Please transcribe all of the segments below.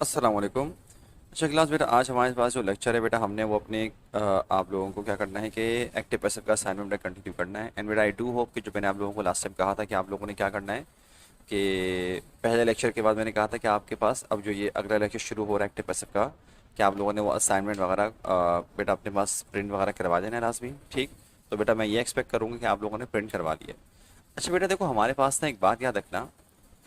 अस्सलाम वालेकुम। अच्छा क्लास बेटा, आज हमारे पास जो लेक्चर है बेटा, हमने वो अपने आप लोगों को क्या करना है कि एक्टिव पैसिव का असाइनमेंट बेटा कंटिन्यू करना है। एंड बेटा आई डू होप कि जो मैंने आप लोगों को लास्ट टाइम कहा था कि आप लोगों ने क्या करना है कि पहले लेक्चर के बाद मैंने कहा था कि आपके पास अब जो ये अगला लेक्चर शुरू हो रहा है एक्टिव पैसिव का, कि आप लोगों ने वो असाइनमेंट वगैरह बेटा अपने पास प्रिंट वगैरह करवा देना है लाजमी। ठीक, तो बेटा मैं ये एक्सपेक्ट करूँगा कि आप लोगों ने प्रिंट करवा लिया। अच्छा बेटा देखो, हमारे पास ना एक बात याद रखना,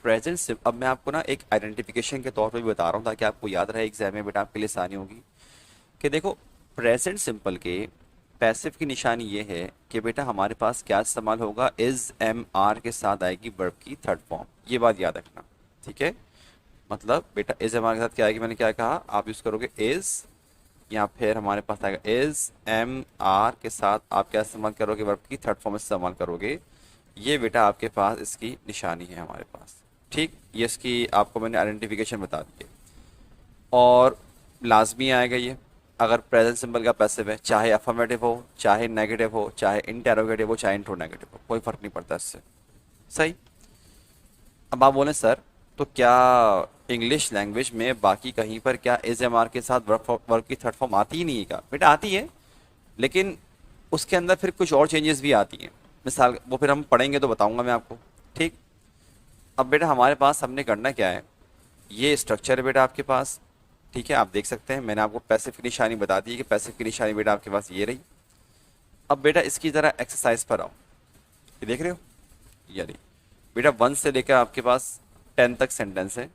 प्रेजेंट सिंपल। अब मैं आपको ना एक आइडेंटिफिकेशन के तौर पे भी बता रहा हूँ ताकि आपको याद रहे एग्जाम में बेटा, आपके लिए आसानी होगी कि देखो, प्रेजेंट सिंपल के पैसिव की निशानी ये है कि बेटा हमारे पास क्या इस्तेमाल होगा, इज एम आर के साथ आएगी वर्ब की थर्ड फॉर्म। ये बात याद रखना, ठीक है। मतलब बेटा इज एम आर के साथ क्या आएगी, मैंने क्या कहा, आप यूज करोगे इज, या फिर हमारे पास आएगा इज एम आर के साथ आप क्या इस्तेमाल करोगे, वर्ब की थर्ड फॉर्म इस्तेमाल करोगे। ये बेटा आपके पास इसकी निशानी है हमारे पास। ठीक, ये इसकी आपको मैंने आइडेंटिफिकेशन बता दी है। और लाजमी आएगा ये अगर प्रेजेंट सिंबल का पैसिव है, चाहे अफर्मेटिव हो, चाहे नेगेटिव हो, चाहे इंटेरोगेटिव हो, चाहे इंट्रोनेगेटिव हो, कोई फर्क नहीं पड़ता इससे। सही। अब आप बोलें सर, तो क्या इंग्लिश लैंग्वेज में बाकी कहीं पर क्या एज एम आर के साथ वर्ब की थर्ड फॉर्म आती ही नहीं है क्या? बेटा आती है, लेकिन उसके अंदर फिर कुछ और चेंजेस भी आती हैं। मिसाल वो फिर हम पढ़ेंगे तो बताऊंगा मैं आपको। ठीक। अब बेटा हमारे पास हमने करना क्या है, ये स्ट्रक्चर है बेटा आपके पास। ठीक है, आप देख सकते हैं मैंने आपको पैसिव की निशानी बता दी है कि पैसिव की निशानी बेटा आपके पास ये रही। अब बेटा इसकी ज़रा एक्सरसाइज पर आओ, ये देख रहे हो, ये रही बेटा। 1 से लेकर आपके पास 10 तक सेंटेंस है।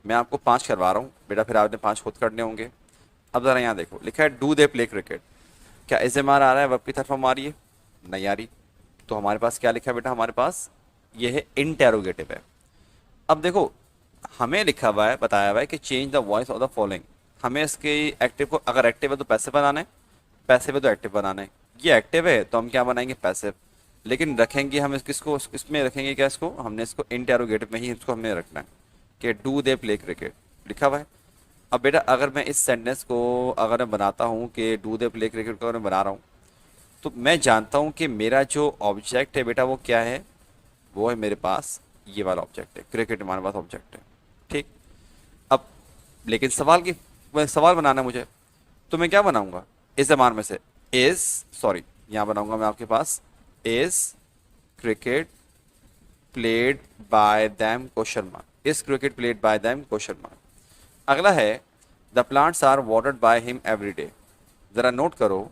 मैं आपको 5 करवा रहा हूँ बेटा, फिर आपने 5 खुद करने होंगे। अब ज़रा यहाँ देखो, लिखा है डू दे प्ले क्रिकेट। क्या एज एम आर आ रहा है, वर्ब की तरफ हम आ रही है? नहीं आ रही। तो हमारे पास क्या लिखा है बेटा, हमारे पास ये है इंटेरोगेटिव है। अब देखो, हमें लिखा हुआ है, बताया हुआ है कि change the voice of the following. हमें इसके एक्टिव को, अगर एक्टिव है तो पैसिव बनाना है, पैसिव है तो एक्टिव बनाना है। ये एक्टिव है तो हम क्या बनाएंगे, पैसिव। लेकिन रखेंगे हम किसको, इसमें रखेंगे क्या, इसको हमने इसको इंटेरोगेटिव में ही इसको हमने रखना है कि डू दे प्ले क्रिकेट लिखा हुआ है। अब बेटा अगर मैं इस सेंटेंस को अगर मैं बनाता हूँ कि डू दे प्ले क्रिकेट को अगर मैं बना रहा हूँ, तो मैं जानता हूँ कि मेरा जो ऑब्जेक्ट है बेटा वो क्या है, वो है मेरे पास ये वाला ऑब्जेक्ट है, क्रिकेट हमारे पास ऑब्जेक्ट है। ठीक। अब लेकिन सवाल की, सवाल बनाना है मुझे, तो मैं क्या बनाऊंगा, इस जमान में से इज, सॉरी यहाँ बनाऊंगा मैं आपके पास is cricket played by them question mark, is cricket played by them question mark. अगला है the plants are watered by him every day. जरा नोट करो,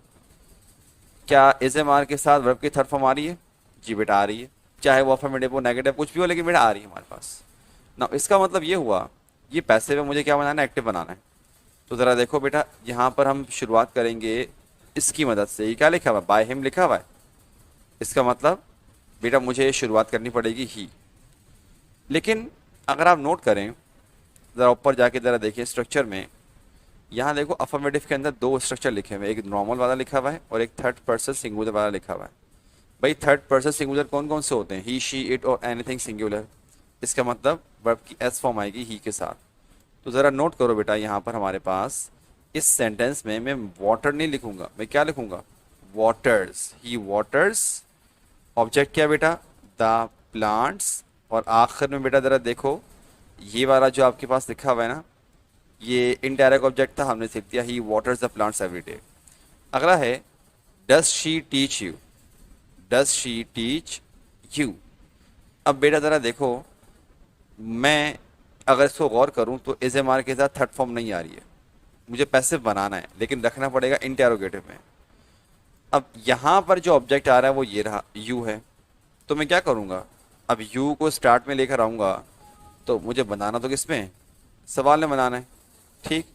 क्या इज एम आर के साथ वर्ब की थर्ड फॉर्म आ रही है? जी बेटा आ रही है, चाहे वो अफर्मेटिव हो, नेगेटिव कुछ भी हो, लेकिन बेटा आ रही है हमारे पास ना। इसका मतलब ये हुआ, ये पैसिव है, मुझे क्या बनाना है, एक्टिव बनाना है। तो ज़रा देखो बेटा, यहाँ पर हम शुरुआत करेंगे इसकी मदद से। ये क्या लिखा हुआ है, बाय हिम लिखा हुआ है। इसका मतलब बेटा मुझे शुरुआत करनी पड़ेगी ही। लेकिन अगर आप नोट करें, ज़रा ऊपर जाके ज़रा देखिए स्ट्रक्चर में, यहाँ देखो अफर्मेटिव के अंदर 2 स्ट्रक्चर लिखे हुए हैं, एक नॉर्मल वाला लिखा हुआ है और एक थर्ड पर्सन सिंगुलर वाला लिखा हुआ है। भाई थर्ड पर्सन सिंगुलर कौन कौन से होते हैं, ही शी इट और एनीथिंग सिंगुलर। इसका मतलब वर्ब की एस फॉर्म आएगी ही के साथ। तो ज़रा नोट करो बेटा, यहाँ पर हमारे पास इस सेंटेंस में मैं वाटर नहीं लिखूंगा, मैं क्या लिखूंगा, वाटर्स, ही वाटर्स। ऑब्जेक्ट क्या बेटा, द प्लांट्स। और आखिर में बेटा ज़रा देखो, ये वाला जो आपके पास लिखा हुआ है ना, ये इनडायरेक्ट ऑब्जेक्ट था, हमने सीख दिया he waters the plants every day. अगला है does she teach you, does she teach you. अब बेटा ज़रा देखो, मैं अगर इसको गौर करूं तो इज एम आर के साथ थर्ड फॉर्म नहीं आ रही है, मुझे पैसिव बनाना है, लेकिन रखना पड़ेगा इंटेरोगेटिव में। अब यहाँ पर जो ऑब्जेक्ट आ रहा है वो ये रहा, यू है। तो मैं क्या करूँगा, अब यू को स्टार्ट में लेकर आऊँगा, तो मुझे बनाना तो किसमें, सवाल में बनाना है। ठीक।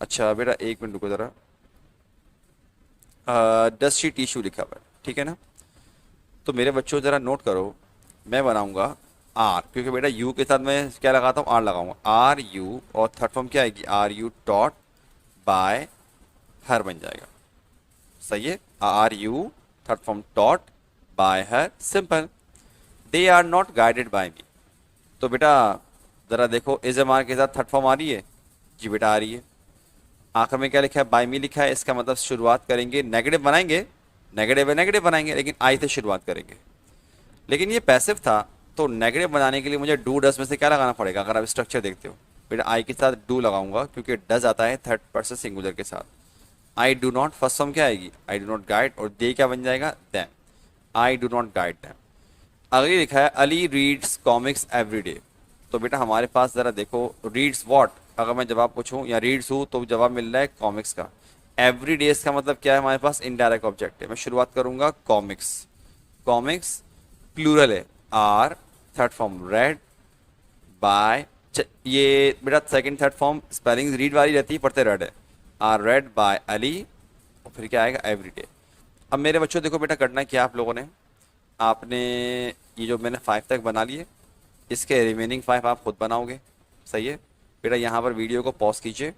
अच्छा बेटा एक मिनट रुको ज़रा, डज शी टीच यू लिखा हुआ है, ठीक है ना। तो मेरे बच्चों ज़रा नोट करो, मैं बनाऊंगा आर, क्योंकि बेटा यू के साथ मैं क्या लगाता हूँ, आर लगाऊंगा, आर यू, और थर्ड फॉर्म क्या आएगी, are you taught by her बन जाएगा। सही है, are you third form taught by her, simple. They are not guided by me. तो बेटा ज़रा देखो, इज एम आर के साथ थर्ड फॉर्म आ रही है? जी बेटा आ रही है। आखिर में क्या लिखा है, बाय मी लिखा है, इसका मतलब शुरुआत करेंगे, नेगेटिव बनाएंगे, नेगेटिव है नेगेटिव बनाएंगे, लेकिन आई से शुरुआत करेंगे। लेकिन ये पैसिव था, तो नेगेटिव बनाने के लिए मुझे डू डस में से क्या लगाना पड़ेगा, अगर आप स्ट्रक्चर देखते हो, बेटा आई के साथ डू लगाऊंगा क्योंकि डज आता है थर्ड पर्सन सिंगुलर के साथ। I do not first form क्या आएगी, आई डू नॉट गाइड, और दे क्या बन जाएगा, them. I do not guide them. अगली लिखा है Ali reads comics every day. तो बेटा हमारे पास जरा देखो, रीड्स व्हाट, अगर मैं जवाब पूछूं या रीड्स हूं तो जवाब मिल रहा है कॉमिक्स का। एवरी डेज का मतलब क्या है, हमारे पास इनडायरेक्ट ऑब्जेक्ट है। मैं शुरुआत करूंगा कॉमिक्स, कॉमिक्स प्लूरल है, are third form read by, ये बेटा second third form spelling read वाली रहती है, पढ़ते रेड है, आर रेड बाय अली, और फिर क्या आएगा एवरी डे। अब मेरे बच्चों देखो बेटा करना है क्या आप लोगों ने, आपने ये जो मैंने 5 तक बना लिए, इसके रिमेनिंग 5 आप खुद बनाओगे, सही है बेटा। यहाँ पर वीडियो को पॉज कीजिए,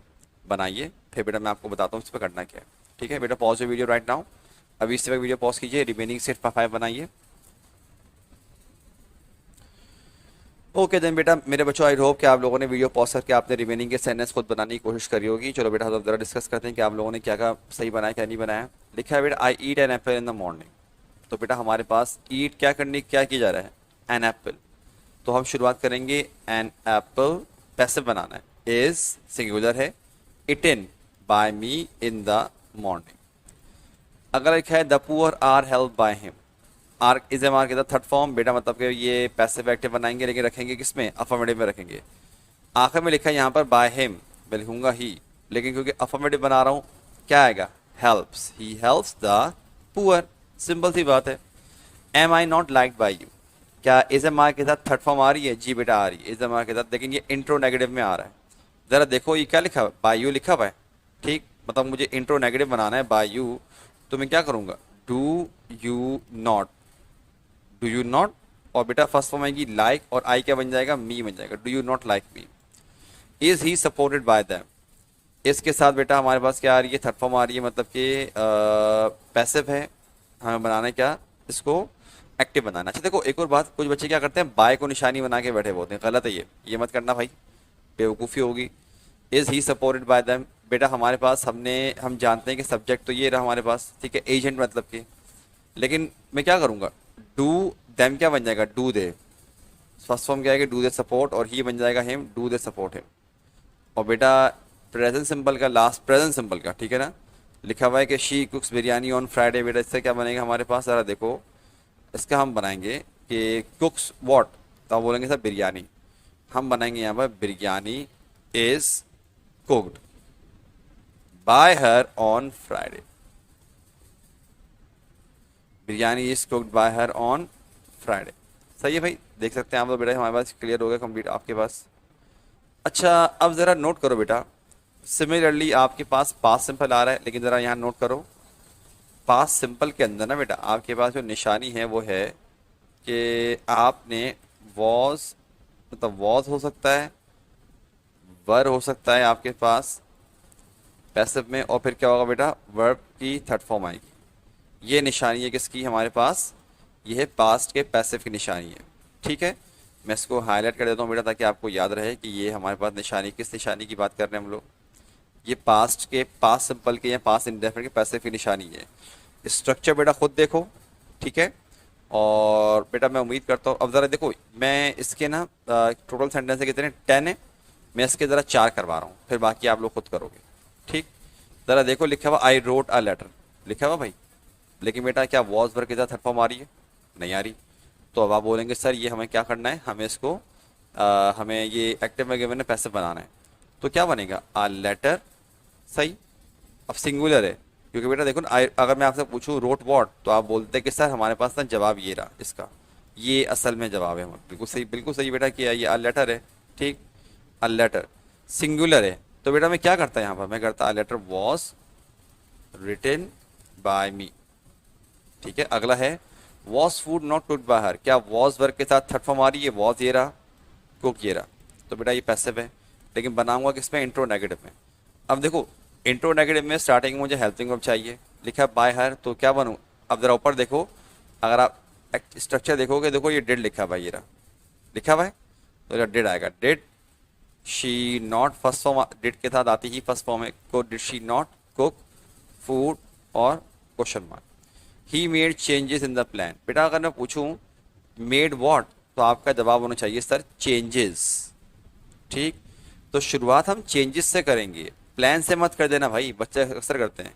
बनाइए, फिर बेटा मैं आपको बताता हूँ इस पर करना क्या है। ठीक है बेटा, पॉज वीडियो राइट नाउ, अभी इससे वीडियो पॉज कीजिए, रिमेनिंग सेट 5 बनाइए। ओके देन बेटा मेरे बच्चों, आई होप कि आप लोगों ने वीडियो पॉज करके आपने रिमेनिंग के सेंटेंस खुद बनाने की कोशिश करी होगी। चलो बेटा हम जरा डिस्कस करते हैं कि आप लोगों ने क्या क्या सही बनाया क्या नहीं बनाया। लिखा है बेटा I eat an apple in the morning. तो बेटा हमारे पास ईट क्या करने क्या किया जा रहा है, एन एप्पल। तो हम शुरुआत करेंगे एन एप्पल, पैसिव बनाना है, इज सिंगुलर है, eaten by me in the morning. अगर लिखा है the poor are help by him, are is am are के थर्ड फॉर्म, बेटा मतलब कि ये पैसिव एक्टिव बनाएंगे, लेकिन रखेंगे किसमें, अफर्मेटिव में रखेंगे। आखिर में लिखा है यहाँ पर बाय हिम, मैं लिखूंगा ही, लेकिन क्योंकि अफर्मेटिव बना रहा हूँ क्या आएगा, helps, he helps the poor, simple सी बात है। Am I not like by you, क्या इज एम आर के साथ थर्ड फॉर्म आ रही है, जी बेटा आ रही है इज एम आर के साथ, लेकिन ये इंट्रो नेगेटिव में आ रहा है। जरा देखो ये क्या लिखा है, बाय यू लिखा हुआ है, ठीक, मतलब मुझे इंट्रो नेगेटिव बनाना है बाय यू, तो मैं क्या करूंगा, do you not, do you not, और बेटा फर्स्ट फॉर्म आएगी लाइक, और आई क्या बन जाएगा, मी बन जाएगा, do you not like me. Is he supported by them, इसके साथ बेटा हमारे पास क्या आ रही है, थर्ड फॉर्म आ रही है, मतलब कि पैसिव है, हमें बनाना है क्या, इसको एक्टिव बनाना। अच्छा देखो एक और बात, कुछ बच्चे क्या करते हैं बाय को निशानी बना के बैठे होते हैं, गलत है ये मत करना भाई, बेवकूफ़ी होगी। Is he supported by them, बेटा हमारे पास हम जानते हैं कि सब्जेक्ट तो ये रहा हमारे पास, ठीक है, एजेंट मतलब कि, लेकिन मैं क्या करूंगा, डू देम क्या बन जाएगा, डू दे, फर्स्ट फॉर्म क्या है, डू दे सपोर्ट, और ही बन जाएगा him, do they support him. और बेटा प्रेजेंट सिंपल का लास्ट, प्रेजेंट सिंपल का, ठीक है ना, लिखा हुआ है कि शी कुक्स बिरयानी ऑन फ्राइडे, बेटा इससे क्या बनेगा हमारे पास, जरा देखो इसका हम बनाएंगे कि कुक्स व्हाट, तो आप बोलेंगे सर बिरयानी, हम बनाएंगे यहाँ पर biryani is cooked by her on Friday, biryani is cooked by her on Friday. सही है भाई, देख सकते हैं आप लोग बेटा, हमारे पास क्लियर हो गया कंप्लीट आपके पास। अच्छा अब ज़रा नोट करो बेटा, सिमिलरली आपके पास पास्ट सिंपल आ रहा है, लेकिन ज़रा यहाँ नोट करो, पास्ट सिंपल के अंदर ना बेटा आपके पास जो निशानी है वो है कि आपने वॉज, मतलब वॉज हो सकता है, वर हो सकता है आपके पास पैसिव में, और फिर क्या होगा बेटा, वर्ब की थर्ड फॉर्म आएगी। ये निशानी है किसकी हमारे पास, ये है पास्ट के पैसिव की निशानी है, ठीक है। मैं इसको हाईलाइट कर देता हूँ बेटा ताकि आपको याद रहे कि ये हमारे पास निशानी, किस निशानी की बात कर रहे हैं हम लोग, ये पास्ट के, पास्ट सिंपल के या पास्ट इंडेफिनिट के पैसिव की निशानी है। स्ट्रक्चर बेटा खुद देखो, ठीक है, और बेटा मैं उम्मीद करता हूँ, अब ज़रा देखो मैं इसके ना टोटल सेंटेंस है कितने, 10 है, मैं इसके ज़रा 4 करवा रहा हूँ, फिर बाकी आप लोग खुद करोगे, ठीक। ज़रा देखो लिखा हुआ आई रोट अ लेटर, लिखा हुआ भाई, लेकिन बेटा क्या वॉज वर्ग के साथ थर्ड फॉर्म आ रही है, नहीं आ रही। तो अब आप बोलेंगे सर ये हमें क्या करना है, हमें इसको हमें ये एक्टिव में गिवन है, पैसिव बनाना है, तो क्या बनेगा, आ लेटर, सही। अब सिंगुलर है क्योंकि बेटा देखो ना, अगर मैं आपसे पूछूं रोट वॉट, तो आप बोलते हैं कि सर हमारे पास ना जवाब ये रहा इसका, ये असल में जवाब है, बिल्कुल सही बेटा किया, ये आ लेटर है, ठीक। आ लेटर सिंगुलर है, तो बेटा मैं क्या करता यहाँ पर, मैं करता a letter was written by me, ठीक है। अगला है was food not cooked by her, क्या वॉज वर्ग के साथ थर्ड फॉर्म आ रही है, वॉज ये रहा, कुक ये रहा, तो बेटा ये पैसिव है, लेकिन बनाऊंगा किसमें, इंट्रो नेगेटिव में। अब देखो इंट्रो नेगेटिव में स्टार्टिंग में मुझे हेल्पिंग वर्ब चाहिए, लिखा है बाय हर, तो क्या बनूं, अब जरा ऊपर देखो, अगर आप स्ट्रक्चर देखोगे, देखो ये डिड लिखा हुआ है, ये रहा लिखा हुआ है, तो डिड आएगा, did she not, first form did के साथ आती ही फर्स्ट फॉर्म है, को did she not cook food, और question mark. He made changes in the plan, बेटा अगर मैं पूछूं मेड व्हाट, तो आपका जवाब होना चाहिए सर चेंजेस, ठीक। तो शुरुआत हम चेंजेस से करेंगे, प्लान से मत कर देना भाई, बच्चे अक्सर करते हैं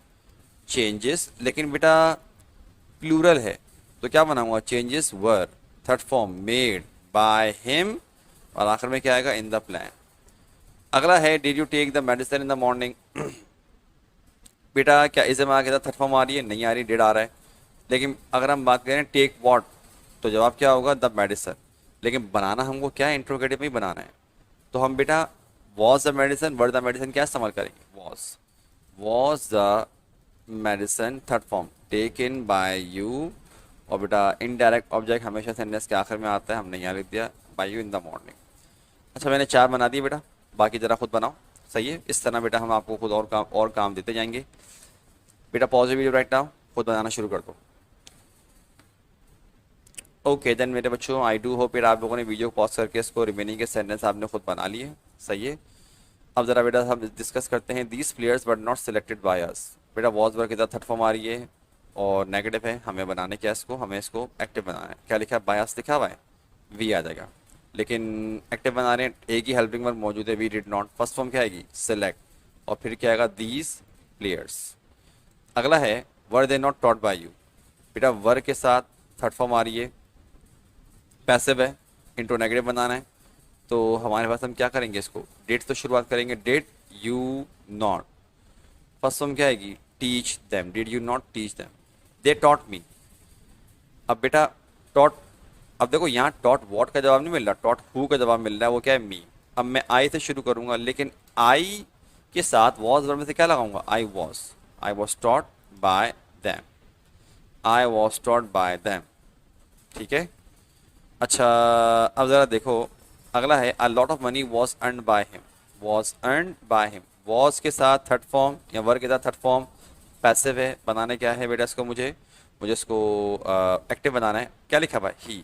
चेंजेस, लेकिन बेटा प्लूरल है तो क्या बनाऊंगा, changes were, third form made by him, और आखिर में क्या आएगा, इन द प्लान। अगला है did you take the medicine in the morning. बेटा क्या इसे में आगे थर्ड फॉर्म आ रही है, नहीं आ रही, डिड आ रहा है। लेकिन अगर हम बात करें टेक वॉट, तो जवाब क्या होगा, द मेडिसिन। लेकिन बनाना हमको क्या है, इंट्रोगेटिव में ही बनाना है। तो हम बेटा was the medicine, were the medicine क्या इस्तेमाल करेंगे, was the medicine, third form taken by you, और बेटा इनडायरेक्ट ऑब्जेक्ट हमेशा सेंटेंस के आखिर में आता है, हमने यहाँ लिख दिया by you in the morning. अच्छा मैंने 4 बना दिए बेटा, बाकी ज़रा खुद बनाओ। सही है, इस तरह बेटा हम आपको खुद और काम देते जाएंगे। बेटा पॉज वीडियो राइट नाउ, खुद बनाना शुरू कर दो। ओके देन मेरे बच्चों, आई डू होप आप लोगों ने वीडियो पॉज करके इसको रिमेनिंग के सेंटेंस आपने खुद बना लिए। सही है, अब ज़रा बेटा हम डिस्कस करते हैं these players but not selected by us. बेटा वॉज वर्क इधर थर्ड फॉर्म आ रही है और नेगेटिव है, हमें बनाने क्या इसको, हमें इसको एक्टिव बनाना है। क्या लिखा है, बायस लिखा हुआ है, वी आ जाएगा। लेकिन एक्टिव बना रहे हैं, एक ही हेल्पिंग वर्ब मौजूद है, we did not, first form क्या आएगी, सिलेक्ट, और फिर क्या आएगा, दीज प्लेयर्स। अगला है were they not taught by you. बेटा वर के साथ थर्ड फॉर्म आ रही है, पैसिव है, इंट्रो नेगेटिव बनाना है, तो हमारे पास हम क्या करेंगे, इसको डेट तो शुरुआत करेंगे, did you not, first form क्या आएगी, teach them, did you not teach them, they taught me. अब बेटा टॉट, अब देखो यहाँ टॉट वॉट का जवाब नहीं मिल रहा, टॉट हु का जवाब मिल रहा है, वो क्या है, मी। अब मैं आई से शुरू करूंगा, लेकिन आई के साथ वॉज वर्ब में से क्या लगाऊंगा, I was taught by them, I was taught by them. ठीक है, अच्छा अब ज़रा देखो, अगला है अ lot of money was earn by him, was earn by him, was के साथ थर्ड फॉर्म या वर्ग के साथ थर्ड फॉर्म पैसिव है, बनाने क्या है बेटा इसको, मुझे इसको एक्टिव बनाना है। क्या लिखा हुआ है, ही,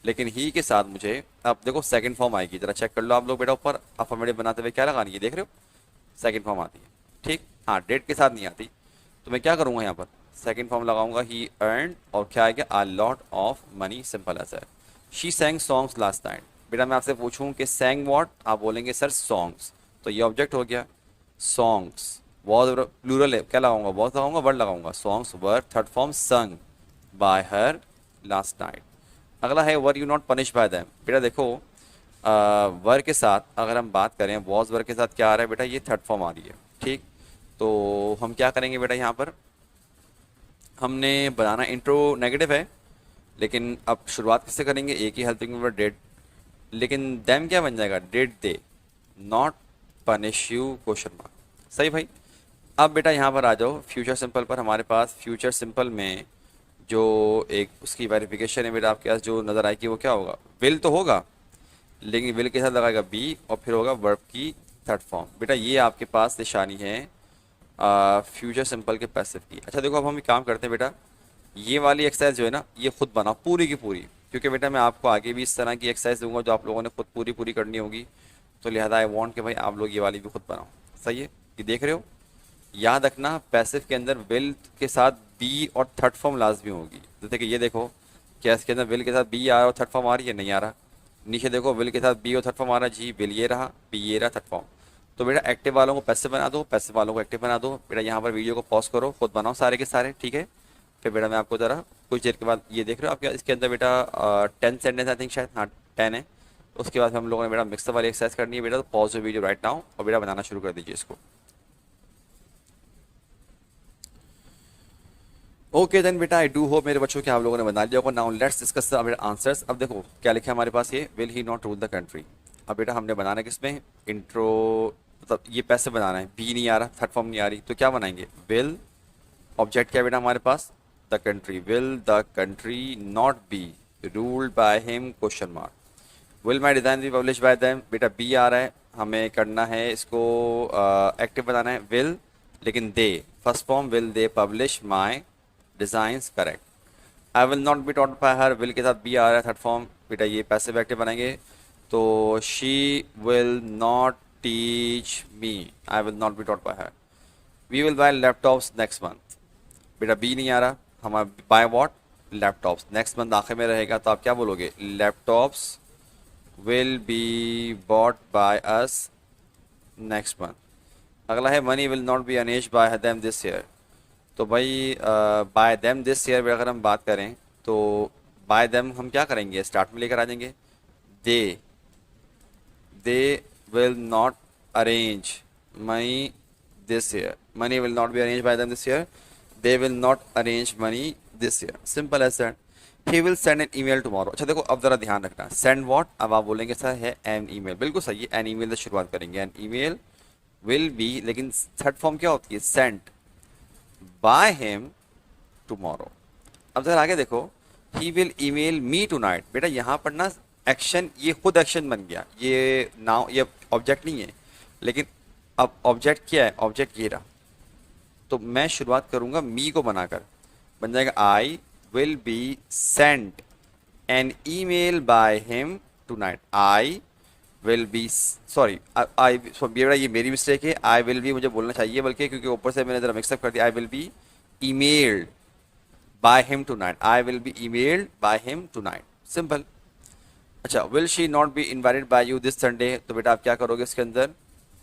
लेकिन ही के साथ मुझे अब देखो सेकंड फॉर्म आएगी, जरा चेक कर लो आप लोग बेटा, ऊपर अफर्मेटिव बनाते हुए क्या लगानी है, देख रहे हो, सेकंड फॉर्म आती है। ठीक, हाँ डेट के साथ नहीं आती, तो मैं क्या करूँगा यहाँ पर, सेकंड फॉर्म लगाऊंगा, ही अर्न, और क्या आएगा, a lot of money, simple as है। She sang songs last night. बेटा मैं आपसे पूछूं कि सैंग व्हाट, आप बोलेंगे सर सॉन्ग्स, तो ये ऑब्जेक्ट हो गया सॉन्ग्स, वॉज प्लूरल है, क्या लगाऊंगा, वॉज लगाऊंगा, वर्ड लगाऊंगा, songs were, third form sung by her last night. अगला है were you not punish by them. बेटा देखो वर के साथ अगर हम बात करें, वॉज वर के साथ क्या आ रहा है बेटा, ये थर्ड फॉर्म आ रही है। ठीक, तो हम क्या करेंगे बेटा, यहाँ पर हमने बनाना इंट्रो नेगेटिव है, लेकिन अब शुरुआत किससे करेंगे, एक ही हेल्पिंग वर्ब डेड, लेकिन देम क्या बन जाएगा, dead they not punish you, question mark. सही भाई, अब बेटा यहाँ पर आ जाओ फ्यूचर सिंपल पर। हमारे पास फ्यूचर सिंपल में जो एक उसकी वेरिफिकेशन है बेटा, आपके पास जो नज़र आएगी वो क्या होगा, विल तो होगा, लेकिन विल के साथ लगाएगा बी, और फिर होगा वर्ब की थर्ड फॉर्म। बेटा ये आपके पास निशानी है फ्यूचर सिंपल के पैसिव की। अच्छा देखो अब हम एक काम करते हैं बेटा, ये वाली एक्सरसाइज जो है ना, ये खुद बनाओ पूरी की पूरी, क्योंकि बेटा मैं आपको आगे भी इस तरह की एक्सरसाइज दूंगा जो आप लोगों ने खुद पूरी पूरी करनी होगी, तो लिहाजा आई वांट कि भाई आप लोग ये वाली भी खुद बनाओ। सही है, ये देख रहे हो, याद रखना पैसिव के अंदर विल के साथ बी और थर्ड फॉर्म लाजमी होगी। जैसे कि ये देखो, क्या इसके अंदर विल के साथ बी आ रहा है और थर्ड फॉर्म आ रही है, नहीं आ रहा। नीचे देखो विल के साथ बी और थर्ड फॉर्म आ रहा है, जी विल ये रहा, बी ये रहा, थर्ड फॉर्म। तो बेटा एक्टिव वालों को पैसिव बना दो, पैसिव वालों को एक्टिव बना दो। बेटा यहाँ पर वीडियो को पॉज करो, खुद बनाओ सारे के सारे, ठीक है। फिर बेटा मैं आपको ज़रा कुछ देर के बाद, ये देख रहे हो आपके इसके अंदर बेटा 10 सेंटेंस आई थिंक, शायद हाँ 10 है। उसके बाद हम लोगों ने बेटा मिक्सअप वाली एक्सरसाइज करनी है बेटा, तो पॉज वीडियो राइट नाउ और बेटा बनाना शुरू कर दीजिए इसको। ओके देन बेटा आई डू होप मेरे बच्चों के आप लोगों ने बना लिया होगा। Now let's discuss the answers. अब देखो क्या लिखा है हमारे पास, ये will he not rule the country. अब बेटा हमने बनाना है किसमें, इंट्रो, मतलब ये पैसे बनाना है, बी नहीं आ रहा, थर्ड फॉर्म नहीं आ रही, तो क्या बनाएंगे, विल, ऑब्जेक्ट क्या बेटा हमारे पास, the country, will the country not be ruled by him, question mark. Will my design be publish by them, बेटा बी आ रहा है, हमें करना है इसको एक्टिव बनाना है, विल, लेकिन they, first form will they publish my designs, correct. I will not be taught by her, will के साथ बी आ रहा है, थर्ड फॉर्म, बेटा ये पैसिव एक्टिव बनाएंगे, तो she will not teach me, I will not be taught by her. We will buy laptops next month, बेटा बी नहीं आ रहा, हमारा buy what, laptops, next month आखिर में रहेगा, तो आप क्या बोलोगे, laptops will be bought by us next month. अगला है money will not be arrange by them this year. तो भाई बाय देम दिस ईयर अगर हम बात करें तो बाय देम हम क्या करेंगे, स्टार्ट में लेकर आ जाएंगे। They they will not arrange money this year, money will not be arrange by them this year, they will not arrange money this year, simple as that. He will send an email tomorrow. अच्छा देखो अब जरा ध्यान रखना, send what, अब आप बोलेंगे sir है एन ईमेल, बिल्कुल सही है, एन ईमेल से शुरुआत करेंगे। एन ईमेल विल बी, लेकिन थर्ड फॉर्म क्या होती है, सेंट बाय हिम टुमारो। अब जरा आगे देखो, he will email me tonight. बेटा यहाँ पर ना एक्शन, ये खुद एक्शन बन गया, ये नाउ ये ऑब्जेक्ट नहीं है, लेकिन अब ऑब्जेक्ट क्या है, ऑब्जेक्ट ये रहा। तो मैं शुरुआत करूंगा मी को बनाकर, बन जाएगा I will be sent an email by him tonight. I will be, sorry I, बेटा ये मेरी मिस्टेक है, आई विल बी मुझे बोलना चाहिए बल्कि, क्योंकि ऊपर से मैंने जरा मिक्सअप कर दिया। I will be emailed by him tonight, I will be emailed by him tonight, simple. अच्छा, will she not be invited by you this Sunday. तो बेटा आप क्या करोगे इसके अंदर,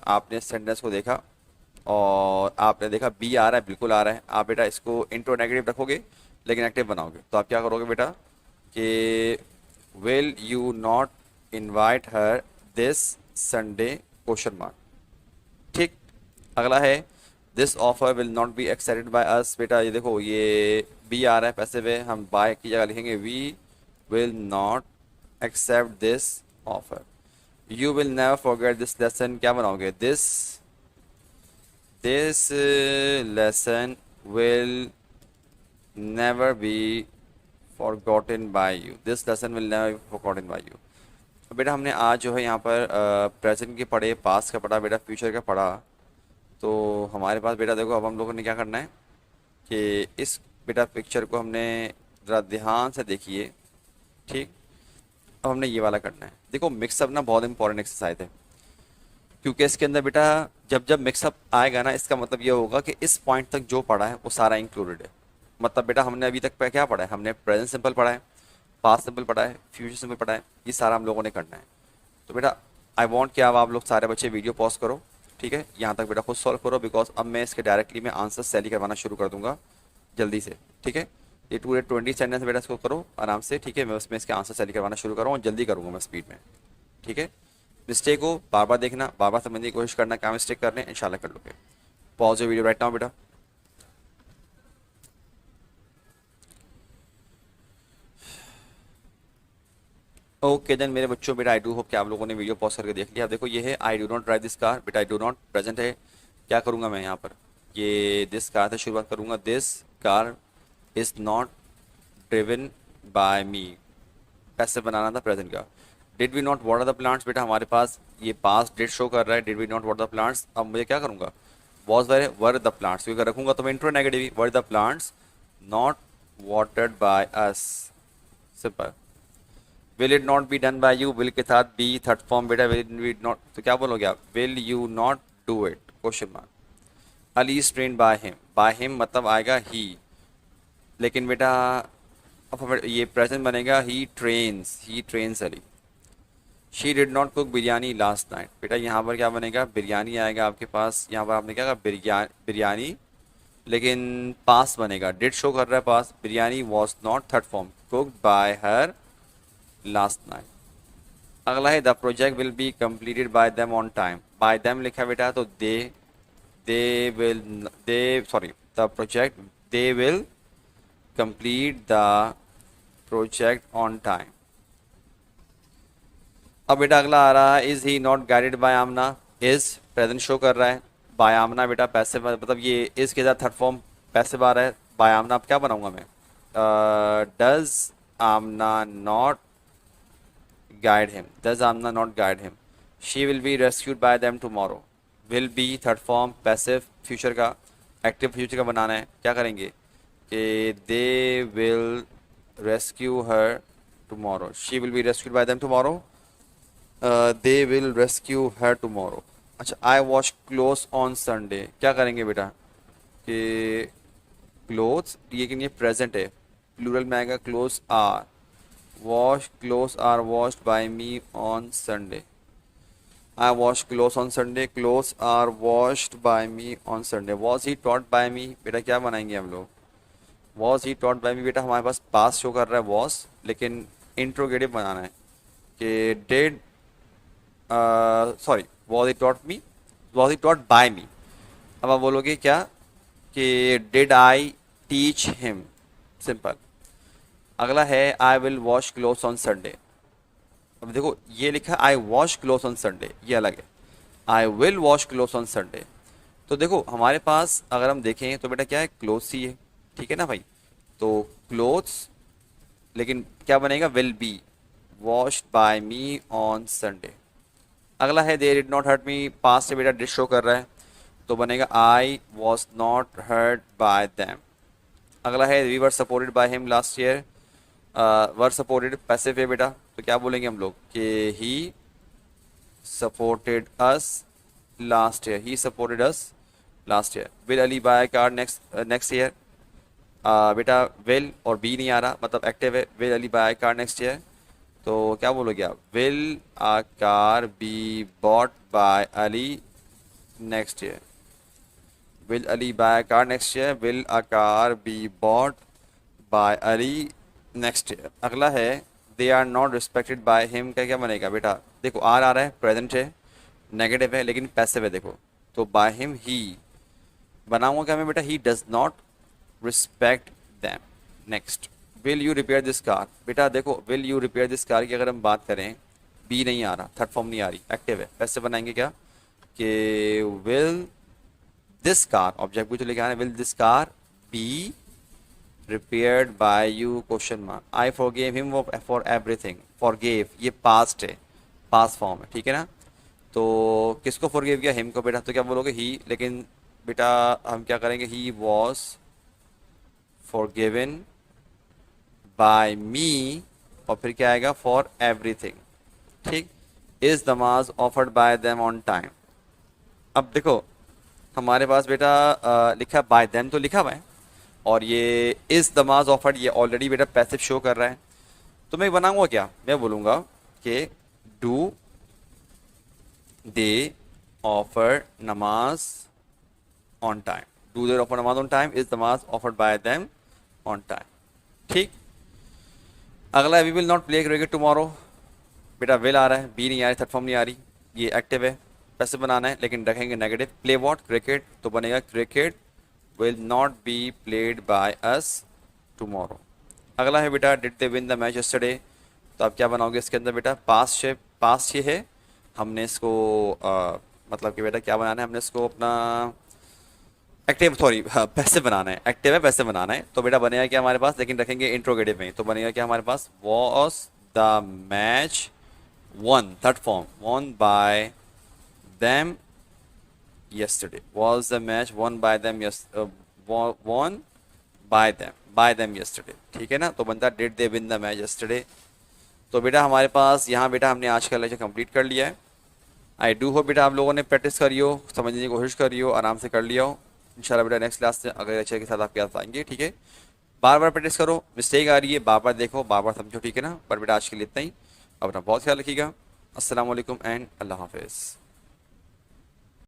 आपने सेंटेंस को देखा और आपने देखा बी आ रहा है, बिल्कुल आ रहा है, आप बेटा इसको इंट्रो नेगेटिव रखोगे लेकिन एक्टिव बनाओगे। तो आप क्या करोगे बेटा कि will you not invite her this Sunday, question mark, ठीक। अगला है this offer will not be accepted by us. बेटा ये देखो ये बी आ रहा है पैसे पे, हम बाय की जगह लिखेंगे we will not accept this offer. You will never forget this lesson, क्या बनाओगे, this this lesson will never be forgotten by you, this lesson will never be forgotten by you. बेटा हमने आज जो है यहाँ पर प्रेजेंट के पढ़े, पास्ट का पढ़ा, बेटा फ्यूचर का पढ़ा। तो हमारे पास बेटा देखो अब हम लोगों ने क्या करना है कि इस बेटा पिक्चर को हमने ज़रा ध्यान से देखिए, ठीक। अब हमने ये वाला करना है, देखो मिक्सअप ना बहुत इंपॉर्टेंट एक्सरसाइज है, क्योंकि इसके अंदर बेटा जब जब मिक्सअप आएगा ना, इसका मतलब ये होगा कि इस पॉइंट तक जो पढ़ा है वो सारा इंक्लूडेड है। मतलब बेटा हमने अभी तक क्या पढ़ा है, हमने प्रेजेंट सिंपल पढ़ा है, पास्ट सिंपल पढ़ा है, फ्यूचर सिंपल पढ़ा है, ये सारा हम लोगों ने करना है। तो बेटा आई वांट कि अब आप लोग सारे बच्चे वीडियो पॉज करो, ठीक है, यहाँ तक बेटा खुद सॉल्व करो, बिकॉज अब मैं इसके डायरेक्टली मैं आंसर सैली करवाना शुरू कर दूंगा जल्दी से, ठीक है। ये 20 सेंटेंस बेटा इसको करो आराम से, ठीक है, मैं उसमें इसके आंसर सैली करवाना शुरू करूँ और जल्दी करूँगा मैं स्पीड में, ठीक है। मिस्टेक हो बार बार देखना, बार बार समझने की कोशिश करना, क्या मिस्टेक कर रहे हैं, इंशाल्लाह कर लोगे। पॉज वीडियो राइट नाउ बेटा। ओके देन मेरे बच्चों, बेटा आई डू होप कि आप लोगों ने वीडियो पॉज करके देख लिया। देखो ये है I do not drive this car, बेटा आई डू नॉट प्रेजेंट है, क्या करूँगा मैं यहाँ पर, ये दिस कार से शुरुआत करूँगा, this car is not driven by me, पैसे बनाना था प्रेजेंट का। Did we not water the plants, बेटा हमारे पास ये पास्ट डिड शो कर रहा है, did we not water the plants. अब मुझे क्या करूँगा, वॉज वर द प्लांट्स, क्योंकि रखूँगा तो मैं intro negative, were the plants not watered by us, simple. Will it not be done by you, will के साथ बी थर्ड फॉर्म बेटा, विल इट नॉट, तो क्या बोलोगे आप, will you not do it, question mark. Ali is train by him मतलब आएगा ही, लेकिन बेटा अब हमें ये प्रेजेंट बनेगा he trains Ali. She did not cook biryani last night, बेटा यहाँ पर क्या बनेगा, बिरयानी आएगा आपके पास, यहाँ पर आपने क्या कहा बिरयानी, लेकिन पास बनेगा, डिड शो कर रहा है पास, biryani was not third form cooked by her last night. अगला है the project will be completed by them on time, by them लिखा है बेटा तो the project they will complete the project on time. अब बेटा अगला आ रहा है is he not guided by Amna, is present show कर रहा है, बाय आमना बेटा पैसे मतलब ये इज के साथ थर्ड फॉर्म पैसे आ रहा है, बाय आमना अब क्या बनाऊंगा मैं, does Amna not guide him, does Amna not guide him, she will be rescued by them tomorrow, will be third form passive future का, active future का बनाना है, क्या करेंगे कि they will rescue her tomorrow, she will be rescued by them tomorrow, they will rescue her tomorrow। अच्छा I wash clothes on Sunday, क्या करेंगे बेटा कि clothes, लेकिन ये present है, plural में आएगा clothes are, wash clothes are washed by me on Sunday। I wash cloth on Sunday, clothes are washed by me on Sunday. Was he taught by me, बेटा क्या बनाएंगे हम लोग, was he taught by me, बेटा हमारे पास पास show कर रहा है वॉज, लेकिन इंट्रोगेटिव बनाना है कि did, sorry was he taught me, was he taught by me. अब आप बोलोगे क्या कि did I teach him, simple. अगला है I will wash clothes on Sunday. अब देखो ये लिखा I wash clothes on Sunday, ये अलग है, I will wash clothes on Sunday. तो देखो हमारे पास अगर हम देखें तो बेटा क्या है, क्लोथ्स ही है, ठीक है ना भाई। तो क्लोथ्स, लेकिन क्या बनेगा, will be washed by me on Sunday. अगला है they did not hurt me, पास से बेटा डिड शो कर रहा है, तो बनेगा I was not hurt by them. अगला है we were supported by him last year, were supported passive है बेटा, तो क्या बोलेंगे हम लोग कि he supported us last year, he supported us last year. Will Ali buy car next year, बेटा विल और बी नहीं आ रहा, मतलब एक्टिव है, will Ali buy car next year, तो क्या बोलोगे आप, will a car be bought by Ali next year. Will Ali buy car next year, will a car be bought by Ali next year. अगला है they are not respected by him का क्या बनेगा बेटा, देखो आर आ रहा है, प्रेजेंट है, नेगेटिव है लेकिन पैसिव है, देखो तो बाय हिम ही बनाऊंगा क्या मैं बेटा, he does not respect them. Next will you repair this car, बेटा देखो will you repair this car की अगर हम बात करें, बी नहीं आ रहा, थर्ड फॉर्म नहीं आ रही, एक्टिव है, पैसे बनाएंगे क्या कि विल दिस कार, ऑब्जेक्ट भी तो लेके आना है, will this car be repaired by you question mark। I forgave him for everything, forgave ये past है, past form है, ठीक है ना। तो किसको forgive किया, him को बेटा, तो क्या बोलोगे he, लेकिन बेटा हम क्या करेंगे, he was forgiven by me, और फिर क्या आएगा for everything, ठीक। is नमाज offered by them on time। अब देखो हमारे पास बेटा लिखा बाय देम तो लिखा हुआ है, और ये इस नमाज ऑफर्ड ये ऑलरेडी बेटा पैसिव शो कर रहा है, तो मैं बनाऊंगा क्या, मैं बोलूंगा कि do they offer namaz on time, do they offer namaz on time, is namaz offered by them on time, ठीक। अगला we will not play cricket tomorrow, बेटा विल आ रहा है, बी नहीं आ रही, थर्ड फॉर्म नहीं आ रही, ये एक्टिव है, पैसे बनाना है लेकिन रखेंगे नेगेटिव। प्ले वॉट, क्रिकेट, तो बनेगा cricket will not be played by us tomorrow. अगला है बेटा did they win the match yesterday, तो आप क्या बनाओगे इसके अंदर बेटा, पास्ट है, पास्ट ही है, हमने इसको मतलब कि बेटा क्या बनाना है, हमने इसको अपना एक्टिव, सॉरी पैसे बनाना है, एक्टिव है पैसे बनाना है, तो बेटा बनेगा क्या हमारे पास, लेकिन रखेंगे इंट्रोगेटिव में, तो बनेगा क्या हमारे पास, was the match won, third form, won by them yesterday, was the match won by them, won by them yesterday, ठीक है ना। तो बनता did they win the match yesterday। तो बेटा हमारे पास यहाँ बेटा हमने आज का लेक्चर कंप्लीट कर लिया है। आई डू होप बेटा आप लोगों ने प्रैक्टिस करी हो, समझने की कोशिश करी हो, आराम से कर लिया हो। इंशाल्लाह बेटा नेक्स्ट क्लास से अगले लेक्चर के साथ आपके साथ आएंगे, ठीक है। बार बार प्रैक्टिस करो, मिस्टेक आ रही है बार बार देखो, बार बार समझो, ठीक है ना। पर बेटा आज के लिए इतना ही, अपना बहुत ख्याल रखिएगा। अस्सलाम वालेकुम एंड अल्लाह हाफिज़।